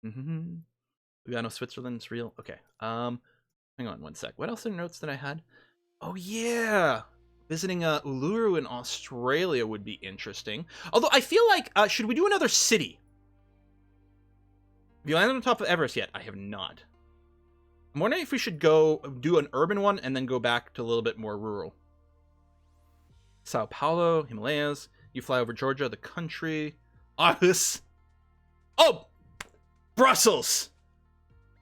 Lugano, Switzerland's real. Okay. Hang on one sec. What else are notes that I had? Oh yeah, visiting Uluru in Australia would be interesting. Although I feel like should we do another city? Have you landed on top of Everest yet? I have not. I'm wondering if we should go do an urban one and then go back to a little bit more rural. Sao Paulo, Himalayas. You fly over Georgia, the country. Aarhus. Oh! Brussels!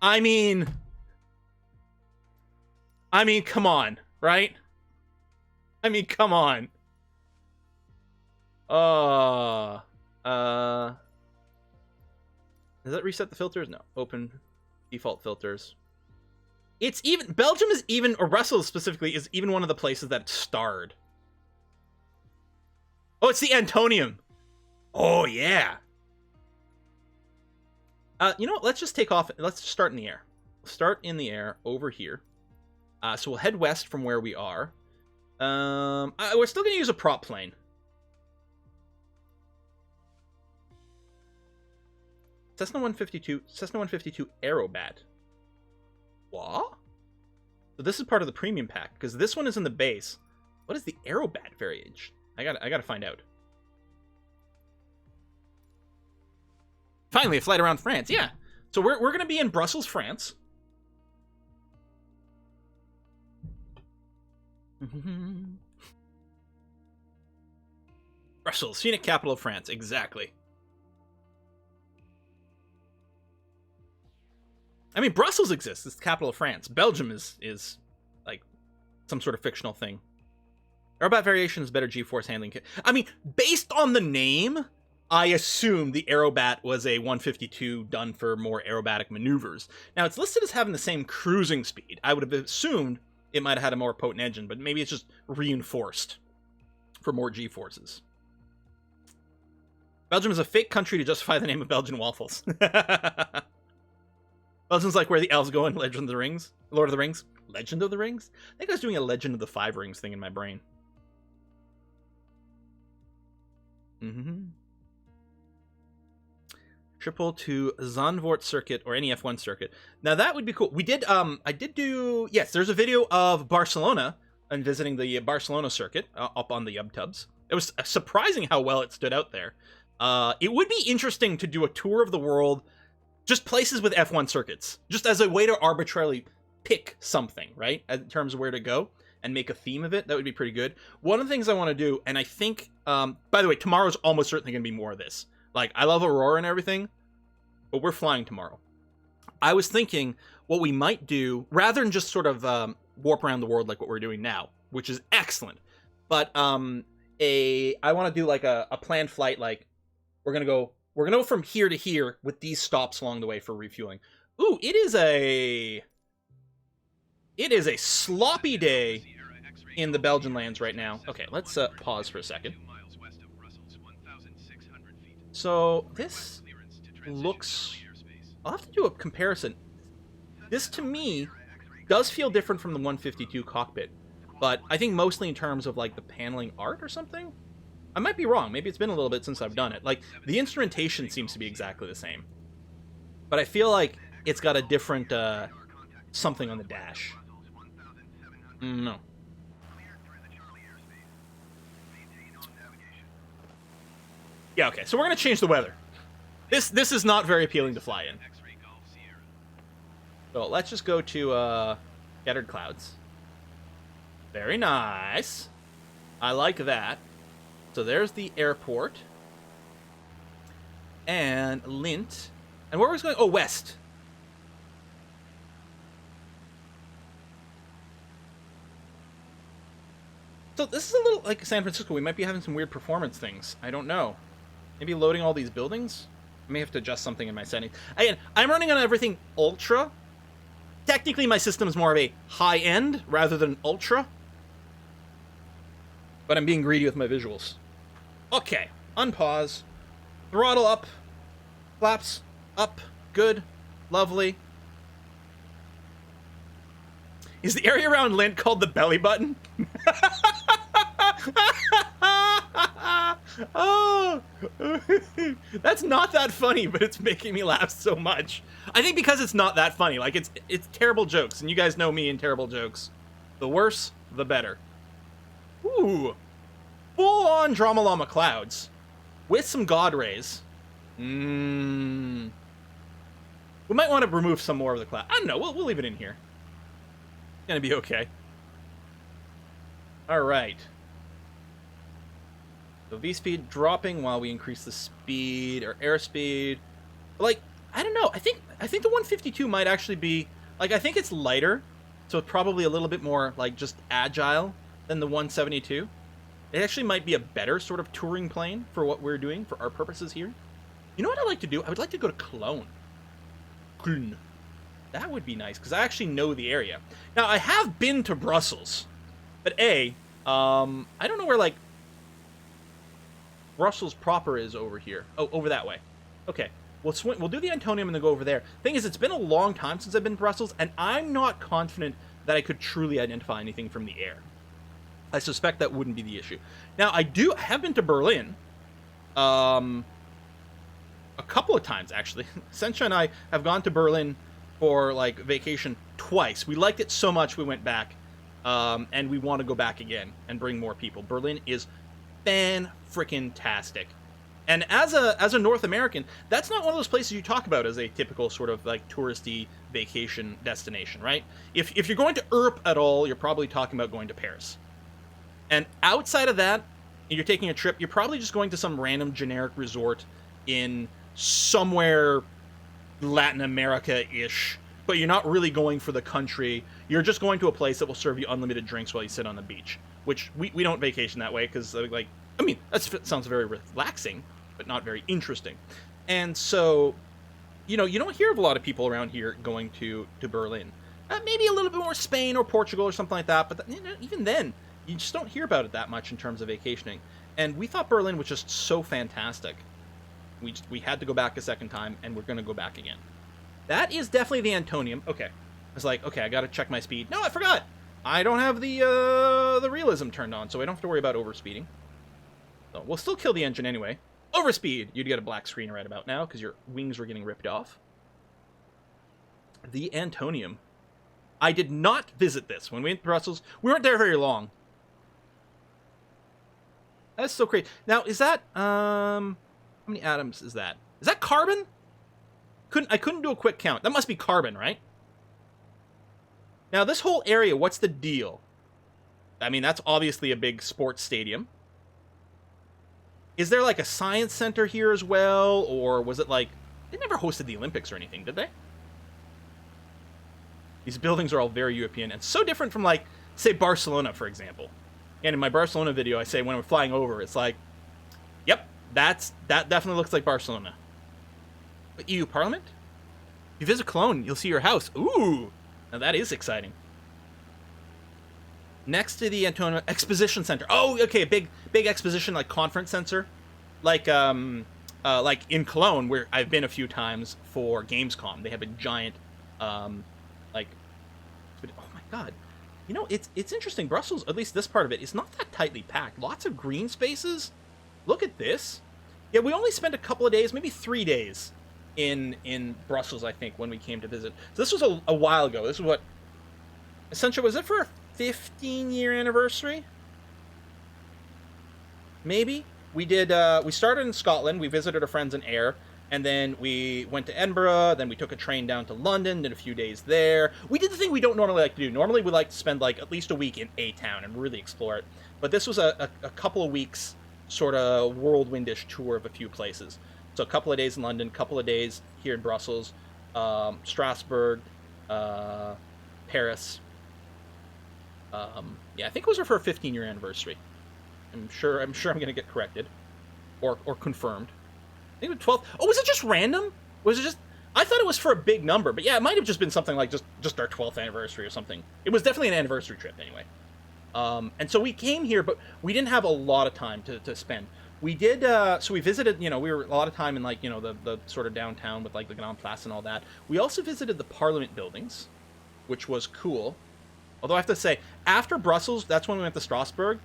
I mean, come on, right? I mean, come on. Does that reset the filters? No. Open default filters. It's even, Belgium is even, or Brussels specifically, is even one of the places that starred. Oh, it's the Atomium. Oh, yeah. You know what? Let's just take off. Let's start in the air. Start in the air over here. So we'll head west from where we are. We're still going to use a prop plane. Cessna 152 Aerobat. What? So this is part of the premium pack, because this one is in the base. What is the Aerobat variation? I gotta find out. Finally, a flight around France. Yeah. So we're going to be in Brussels, France. Brussels, scenic capital of France. Exactly. I mean, Brussels exists. It's the capital of France. Belgium is like some sort of fictional thing. Aerobat variation is better GeForce handling kit. I mean, based on the name, I assumed the Aerobat was a 152 done for more aerobatic maneuvers. Now, it's listed as having the same cruising speed. I would have assumed it might have had a more potent engine, but maybe it's just reinforced for more G-forces. Belgium is a fake country to justify the name of Belgian waffles. Belgium's like where the elves go in Legend of the Rings. Lord of the Rings. Legend of the Rings? I think I was doing a Legend of the Five Rings thing in my brain. Triple to Zandvoort circuit or any F1 circuit. Now that would be cool. We did, I did do, yes, there's a video of Barcelona and visiting the Barcelona circuit up on the YubTubs. It was surprising how well it stood out there. It would be interesting to do a tour of the world, just places with F1 circuits, just as a way to arbitrarily pick something, right? In terms of where to go and make a theme of it. That would be pretty good. One of the things I want to do, and I think, by the way, tomorrow's almost certainly going to be more of this. Like, I love Aurora and everything, but we're flying tomorrow. I was thinking what we might do, rather than just sort of warp around the world like what we're doing now, which is excellent, but I want to do like a planned flight, like we're going to go from here to here with these stops along the way for refueling. Ooh, it is a sloppy day in the Belgian lands right now. Okay, let's pause for a second. So this looks, I'll have to do a comparison. This to me does feel different from the 152 cockpit, but I think mostly in terms of like the paneling art or something. I might be wrong. Maybe it's been a little bit since I've done it. Like, the instrumentation seems to be exactly the same, but I feel like it's got a different something on the dash. No. Yeah, okay, so we're gonna change the weather. This is not very appealing to fly in. So let's just go to scattered clouds. Very nice. I like that. So there's the airport. And Lint. And where was going? Oh, west. So this is a little like San Francisco. We might be having some weird performance things. I don't know. Maybe loading all these buildings? I may have to adjust something in my settings. Again, I'm running on everything ultra. Technically, my system is more of a high-end rather than ultra. But I'm being greedy with my visuals. Okay, unpause. Throttle up. Flaps up. Good. Lovely. Is the area around Lint called the belly button? Oh, that's not that funny, but it's making me laugh so much. I think because it's not that funny. Like, it's terrible jokes, and you guys know me and terrible jokes. The worse, the better. Ooh. Full-on Drama Llama clouds. With some God rays. We might want to remove some more of the cloud. I don't know. We'll leave it in here. It's gonna be okay. All right. So V-speed dropping while we increase the speed or airspeed. Like, I don't know. I think the 152 might actually be, like, I think it's lighter, so it's probably a little bit more, like, just agile than the 172. It actually might be a better sort of touring plane for what we're doing, for our purposes here. You know what I'd like to do? I would like to go to Cologne. Cologne. That would be nice, because I actually know the area. Now, I have been to Brussels, but I don't know where, like, Brussels proper is over here. Oh, over that way. Okay. We'll do the Atomium and then go over there. Thing is, it's been a long time since I've been to Brussels, and I'm not confident that I could truly identify anything from the air. I suspect that wouldn't be the issue. Now, I have been to Berlin. A couple of times, actually. Sencha and I have gone to Berlin for, like, vacation twice. We liked it so much we went back, and we want to go back again and bring more people. Berlin is fan-frickin-tastic. And as a North American, that's not one of those places you talk about as a typical sort of, like, touristy vacation destination, right? If you're going to Europe at all, you're probably talking about going to Paris. And outside of that, you're taking a trip, you're probably just going to some random generic resort in somewhere Latin America-ish, but you're not really going for the country. You're just going to a place that will serve you unlimited drinks while you sit on the beach, which we don't vacation that way because, like, I mean, that sounds very relaxing, but not very interesting. And so, you know, you don't hear of a lot of people around here going to Berlin. Maybe a little bit more Spain or Portugal or something like that, but you know, even then, you just don't hear about it that much in terms of vacationing. And we thought Berlin was just so fantastic. We had to go back a second time, and we're going to go back again. That is definitely the Atomium. Okay. I was like, okay, I got to check my speed. No, I forgot. I don't have the realism turned on, so I don't have to worry about overspeeding. So we'll still kill the engine anyway. Overspeed! You'd get a black screen right about now, because your wings were getting ripped off. The Atomium. I did not visit this. When we went to Brussels, we weren't there very long. That's so crazy. Now, is that, how many atoms is that? Is that carbon? I couldn't do a quick count. That must be carbon, right? Now, this whole area, what's the deal? I mean, that's obviously a big sports stadium. Is there, like, a science center here as well? Or was it, like... They never hosted the Olympics or anything, did they? These buildings are all very European and so different from, like, say, Barcelona, for example. And in my Barcelona video, I say when we're flying over, it's like, yep, that definitely looks like Barcelona. But EU Parliament? If you visit Cologne, you'll see your house. Ooh! Now that is exciting. Next to the Antonio Exposition Center. Oh, okay, a big exposition, like, conference center. Like in Cologne, where I've been a few times for Gamescom. They have a giant, like... Oh my god. You know, it's interesting. Brussels, at least this part of it, is not that tightly packed. Lots of green spaces. Look at this. Yeah, we only spent a couple of days, maybe 3 days, in Brussels, I think, when we came to visit. So this was a while ago. This is what... Essentially, was it for a 15-year anniversary? Maybe? We did, we started in Scotland. We visited our friends in Ayr. And then we went to Edinburgh, then we took a train down to London, did a few days there. We did the thing we don't normally like to do. Normally we like to spend, like, at least a week in a town and really explore it. But this was a couple of weeks sort of whirlwindish tour of a few places. So a couple of days in London, a couple of days here in Brussels, Strasbourg, Paris. Yeah, I think it was for a 15-year anniversary. I'm sure I'm going to get corrected or confirmed. I think it was 12. Oh, was it just random? Was it just... I thought it was for a big number, but yeah, it might have just been something like just our 12th anniversary or something. It was definitely an anniversary trip anyway. And so we came here, but we didn't have a lot of time to spend. We did, so we visited, you know, we were a lot of time in, like, you know, the sort of downtown with, like, the Grand Place and all that. We also visited the Parliament buildings, which was cool. Although I have to say, after Brussels, that's when we went to Strasbourg.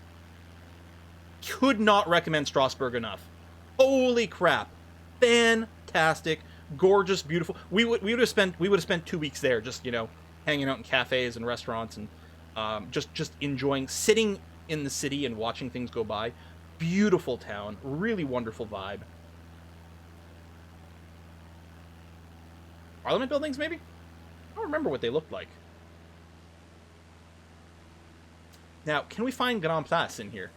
Could not recommend Strasbourg enough. Holy crap. Fantastic, gorgeous, beautiful. We would have spent 2 weeks there, just, you know, hanging out in cafes and restaurants and just enjoying sitting in the city and watching things go by. Beautiful town, really wonderful vibe. Parliament buildings, maybe? I don't remember what they looked like. Now, can we find Grand Place in here?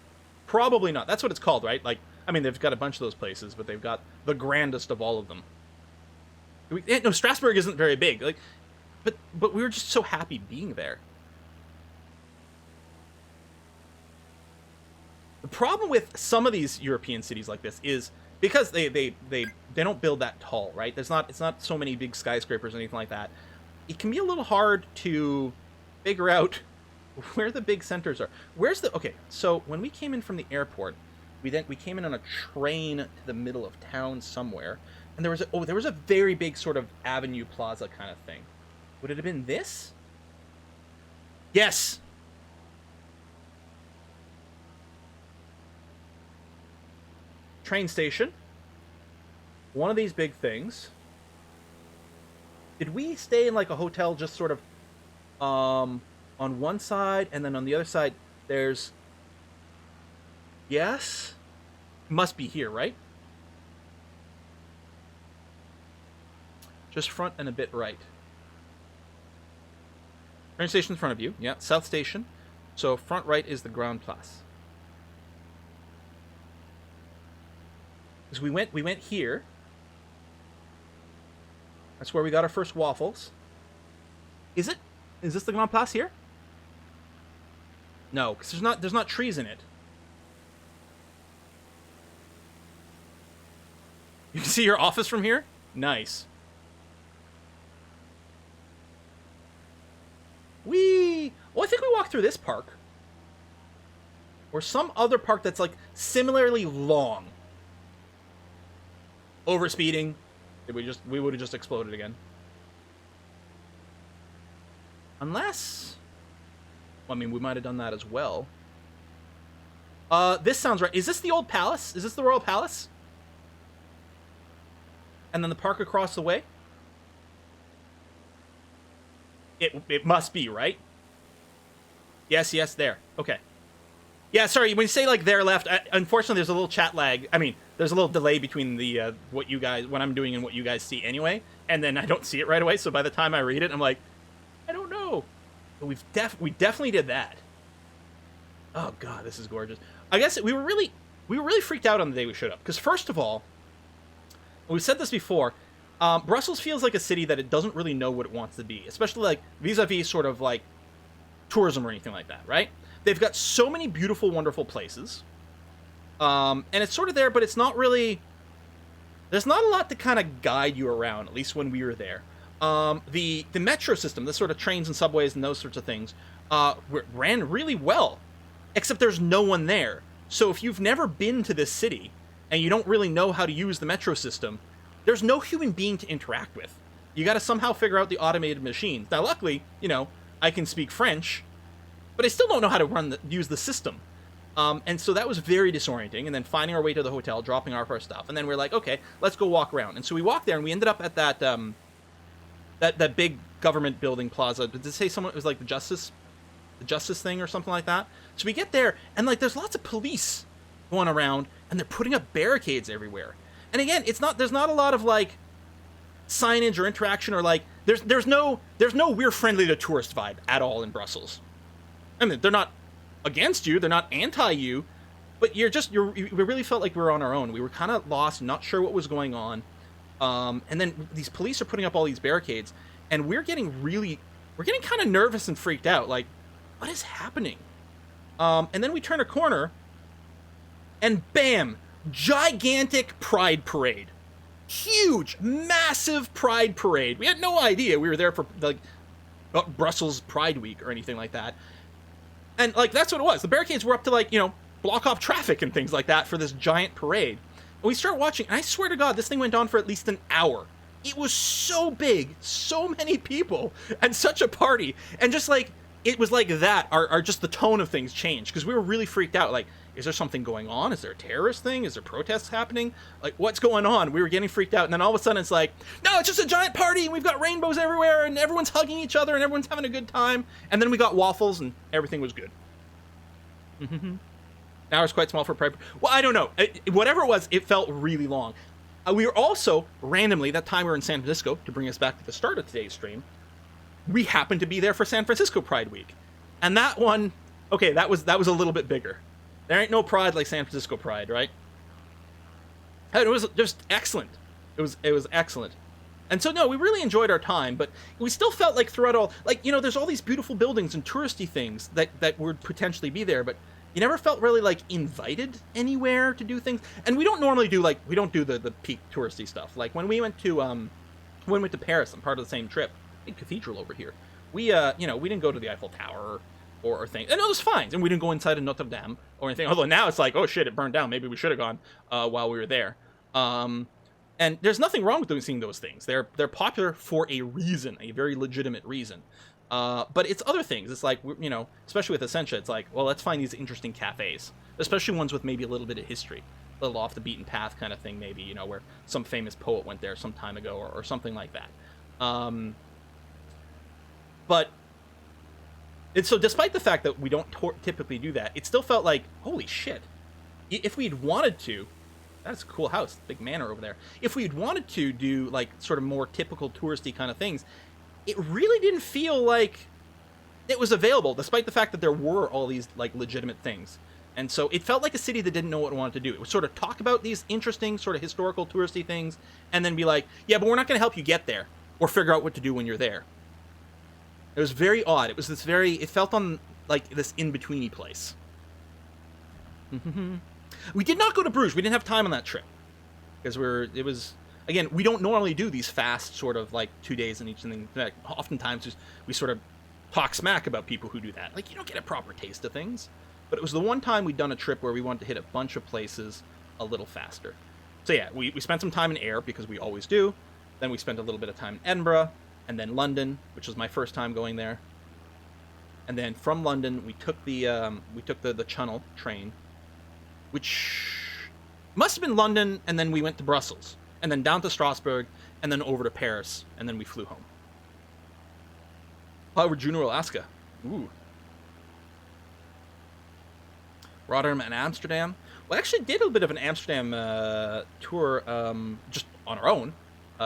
Probably not. That's what it's called, right? Like, I mean, they've got a bunch of those places, but they've got the grandest of all of them. No, Strasbourg isn't very big. Like, but we were just so happy being there. The problem with some of these European cities like this is because they don't build that tall, right? It's not so many big skyscrapers or anything like that. It can be a little hard to figure out where the big centers are. Where's the... Okay, so when we came in from the airport, we came in on a train to the middle of town somewhere, and there was a very big sort of avenue plaza kind of thing. Would it have been this? Yes! Train station. One of these big things. Did we stay in like a hotel just sort of on one side, and then on the other side there's... Yes? Must be here, right? Just front and a bit right. Train station in front of you. Yeah, South Station. So front right is the Grand Place. Because we went here. That's where we got our first waffles. Is it? Is this the Grand Place here? No, because there's not trees in it. You can see your office from here? Nice. Whee! Well, I think we walked through this park. Or some other park that's, like, similarly long. Overspeeding. We would have just exploded again. Unless... Well, I mean, we might have done that as well. This sounds right. Is this the old palace? Is this the Royal Palace? And then the park across the way? It must be, right? Yes, there. Okay. Yeah, sorry, when you say, like, there left, unfortunately, there's a little chat lag. I mean, there's a little delay between the what I'm doing and what you guys see anyway, and then I don't see it right away, so by the time I read it, I'm like, I don't know. But we definitely did that. Oh, God, this is gorgeous. I guess we were really freaked out on the day we showed up, because first of all, we've said this before, Brussels feels like a city that it doesn't really know what it wants to be, especially like vis-a-vis sort of like tourism or anything like that, right? They've got so many beautiful, wonderful places, and it's sort of there, but it's not really... There's not a lot to kind of guide you around, at least when we were there. The metro system, the sort of trains and subways and those sorts of things, ran really well, except there's no one there. So if you've never been to this city, and you don't really know how to use the metro system, there's no human being to interact with. You got to somehow figure out the automated machines. Now, luckily, you know, I can speak French, but I still don't know how to use the system. And so that was very disorienting. And then finding our way to the hotel, dropping off our stuff, and then we're like, okay, let's go walk around. And so we walked there, and we ended up at that that big government building plaza. Did it say someone? It was like the justice thing or something like that. So we get there, and like there's lots of police going around, and they're putting up barricades everywhere. And again, there's not a lot of like signage or interaction or like there's no we're friendly to tourist vibe at all in Brussels. I mean, they're not against you, they're not anti you, but we really felt like we were on our own. We were kind of lost, not sure what was going on. And then these police are putting up all these barricades, and we're getting kind of nervous and freaked out. Like, what is happening? And then we turn a corner, and bam! Gigantic pride parade. Huge, massive pride parade. We had no idea we were there for, like, Brussels Pride Week or anything like that. And, like, that's what it was. The barricades were up to, like, you know, block off traffic and things like that for this giant parade. And we start watching, and I swear to God, this thing went on for at least an hour. It was so big, so many people, and such a party. And just, like, it was like that. Our just the tone of things changed because we were really freaked out. Like, is there something going on? Is there a terrorist thing? Is there protests happening? Like, what's going on? We were getting freaked out, and then all of a sudden it's like, no, it's just a giant party, and we've got rainbows everywhere, and everyone's hugging each other, and everyone's having a good time. And then we got waffles, and everything was good. Now it's quite small for private. Well, I don't know. Whatever it was, it felt really long. We were also randomly that time we were in San Francisco to bring us back to the start of today's stream. We happened to be there for San Francisco Pride Week, and that one, okay, that was a little bit bigger. There ain't no pride like San Francisco Pride, right? And it was just excellent. It was excellent. And so no, we really enjoyed our time, but we still felt like throughout all, like, you know, there's all these beautiful buildings and touristy things that would potentially be there, but you never felt really like invited anywhere to do things. And we don't normally do we don't do the peak touristy stuff. Like when we went to Paris, I'm part of the same trip. Big cathedral over here. We you know, we didn't go to the Eiffel Tower or things. And it was fine. And we didn't go inside of Notre Dame or anything. Although now it's like, oh shit, it burned down. Maybe we should have gone while we were there. And there's nothing wrong with seeing those things. They're popular for a reason, a very legitimate reason. But it's other things. It's like, you know, especially with Essentia, it's like, well, let's find these interesting cafes, especially ones with maybe a little bit of history, a little off the beaten path kind of thing, maybe, you know, where some famous poet went there some time ago or something like that. But it's so, despite the fact that we don't typically do that, it still felt like, holy shit, if we'd wanted to, that's a cool house, big manor over there. If we'd wanted to do like sort of more typical touristy kind of things, it really didn't feel like it was available, despite the fact that there were all these like legitimate things. And so it felt like a city that didn't know what it wanted to do. It would sort of talk about these interesting sort of historical touristy things and then be like, yeah, but we're not going to help you get there or figure out what to do when you're there. It was very odd. It was this it felt on like this in-betweeny place. We did not go to Bruges. We didn't have time on that trip because again, we don't normally do these fast sort of like 2 days in each thing. Oftentimes we sort of talk smack about people who do that. Like, you don't get a proper taste of things. But it was the one time we'd done a trip where we wanted to hit a bunch of places a little faster. So yeah, we spent some time in Ayr because we always do. Then we spent a little bit of time in Edinburgh, and then London, which was my first time going there. And then from London, we took the Channel train, which must have been London, and then we went to Brussels, and then down to Strasbourg, and then over to Paris, and then we flew home. Howard Junior, Alaska. Ooh. Rotterdam and Amsterdam. Well, I actually did a bit of an Amsterdam tour just on our own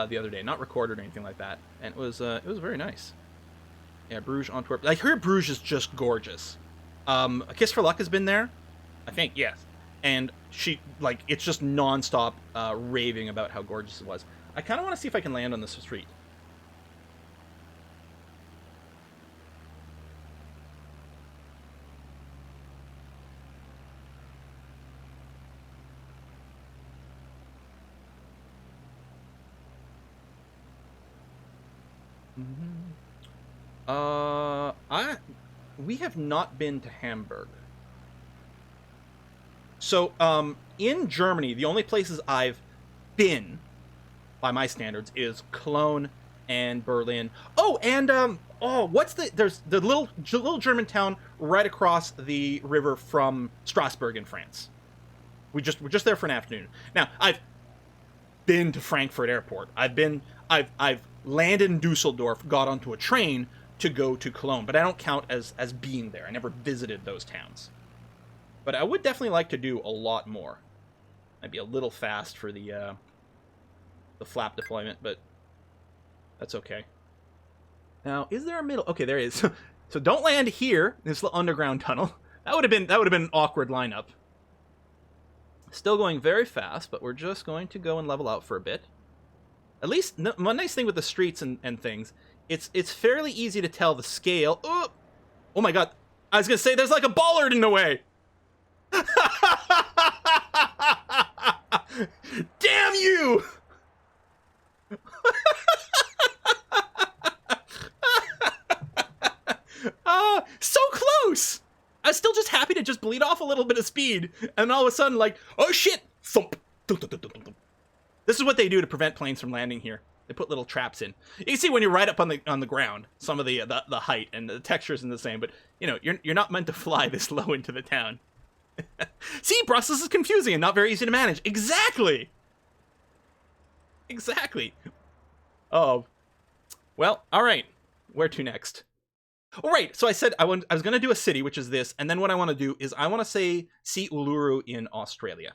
the other day, not recorded or anything like that, and it was very nice. Yeah, Bruges, Antwerp. I heard Bruges is just gorgeous. A Kiss for Luck has been there, I think, yes, and she it's just nonstop raving about how gorgeous it was. I kind of want to see if I can land on this street. We have not been to Hamburg. So, in Germany, the only places I've been, by my standards, is Cologne and Berlin. Oh, and, there's the little German town right across the river from Strasbourg in France. We're just there for an afternoon. Now, I've been to Frankfurt Airport. I've landed in Dusseldorf, got onto a train to go to Cologne, but I don't count as being there. I never visited those towns. But I would definitely like to do a lot more. Might be a little fast for the flap deployment, but that's okay. Now, is there a middle? Okay, there is. So don't land here, this little underground tunnel. That would have been an awkward lineup. Still going very fast, but we're just going to go and level out for a bit. At least, one nice thing with the streets and things, it's fairly easy to tell the scale. Oh my god, I was gonna say there's like a bollard in the way. Damn you! So close! I was still just happy to just bleed off a little bit of speed, and all of a sudden, like, oh shit! Thump! This is what they do to prevent planes from landing here. They put little traps in. You can see when you're right up on the ground, some of the height and the texture isn't the same. But you know, you're not meant to fly this low into the town. See, Brussels is confusing and not very easy to manage. Exactly. Exactly. Oh, well, all right. Where to next? Oh, right. So I said I was going to do a city, which is this, and then what I want to do is I want to see Uluru in Australia.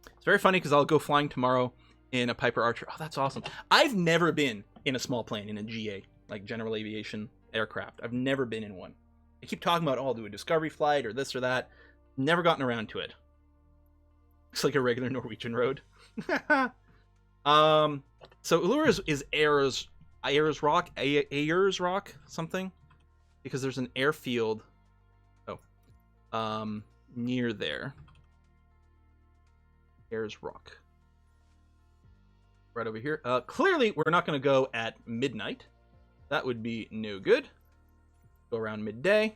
It's very funny because I'll go flying tomorrow in a Piper Archer. Oh, that's awesome. I've never been in a small plane, in a GA, like general aviation aircraft. I've never been in one. I keep talking about, oh, I'll do a discovery flight or this or that. Never gotten around to it. Looks like a regular Norwegian road. So Uluru is Ayers Rock, something, because there's an airfield. Oh, near there. Ayers Rock. Right over here. Clearly, we're not going to go at midnight. That would be no good. Go around midday.